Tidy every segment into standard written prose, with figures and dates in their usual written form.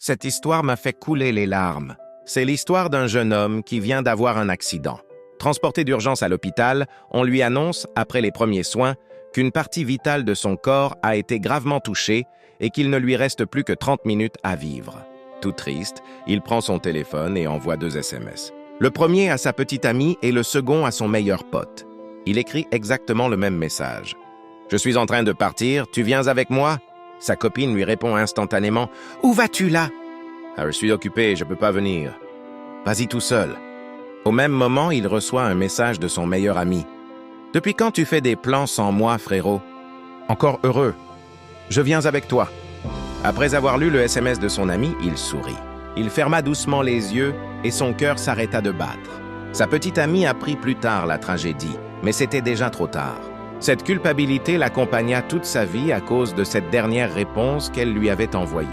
Cette histoire m'a fait couler les larmes. C'est l'histoire d'un jeune homme qui vient d'avoir un accident. Transporté d'urgence à l'hôpital, on lui annonce, après les premiers soins, qu'une partie vitale de son corps a été gravement touchée et qu'il ne lui reste plus que 30 minutes à vivre. Tout triste, il prend son téléphone et envoie 2 SMS. Le premier à sa petite amie et le second à son meilleur pote. Il écrit exactement le même message. « Je suis en train de partir, tu viens avec moi ?» Sa copine lui répond instantanément « Où vas-tu là ?»« Je suis occupé, je peux pas venir. »« Vas-y tout seul. » Au même moment, il reçoit un message de son meilleur ami. « Depuis quand tu fais des plans sans moi, frérot ?»« Encore heureux. Je viens avec toi. » Après avoir lu le SMS de son ami, il sourit. Il ferma doucement les yeux et son cœur s'arrêta de battre. Sa petite amie apprit plus tard la tragédie, mais c'était déjà trop tard. Cette culpabilité l'accompagna toute sa vie à cause de cette dernière réponse qu'elle lui avait envoyée.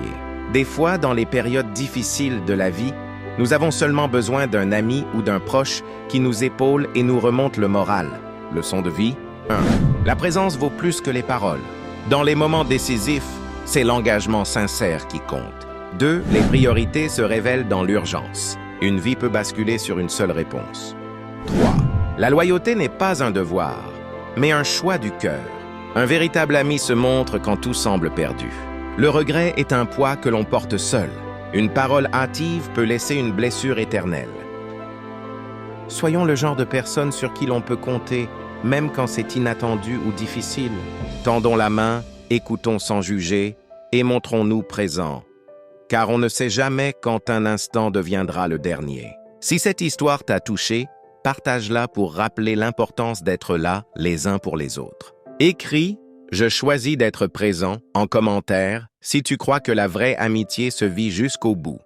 Des fois, dans les périodes difficiles de la vie, nous avons seulement besoin d'un ami ou d'un proche qui nous épaule et nous remonte le moral. Leçon de vie 1. La présence vaut plus que les paroles. Dans les moments décisifs, c'est l'engagement sincère qui compte. 2. Les priorités se révèlent dans l'urgence. Une vie peut basculer sur une seule réponse. 3. La loyauté n'est pas un devoir, mais un choix du cœur. Un véritable ami se montre quand tout semble perdu. Le regret est un poids que l'on porte seul. Une parole hâtive peut laisser une blessure éternelle. Soyons le genre de personnes sur qui l'on peut compter, même quand c'est inattendu ou difficile. Tendons la main, écoutons sans juger et montrons-nous présents. Car on ne sait jamais quand un instant deviendra le dernier. Si cette histoire t'a touché, partage-la pour rappeler l'importance d'être là les uns pour les autres. Écris « Je choisis d'être présent » en commentaire si tu crois que la vraie amitié se vit jusqu'au bout.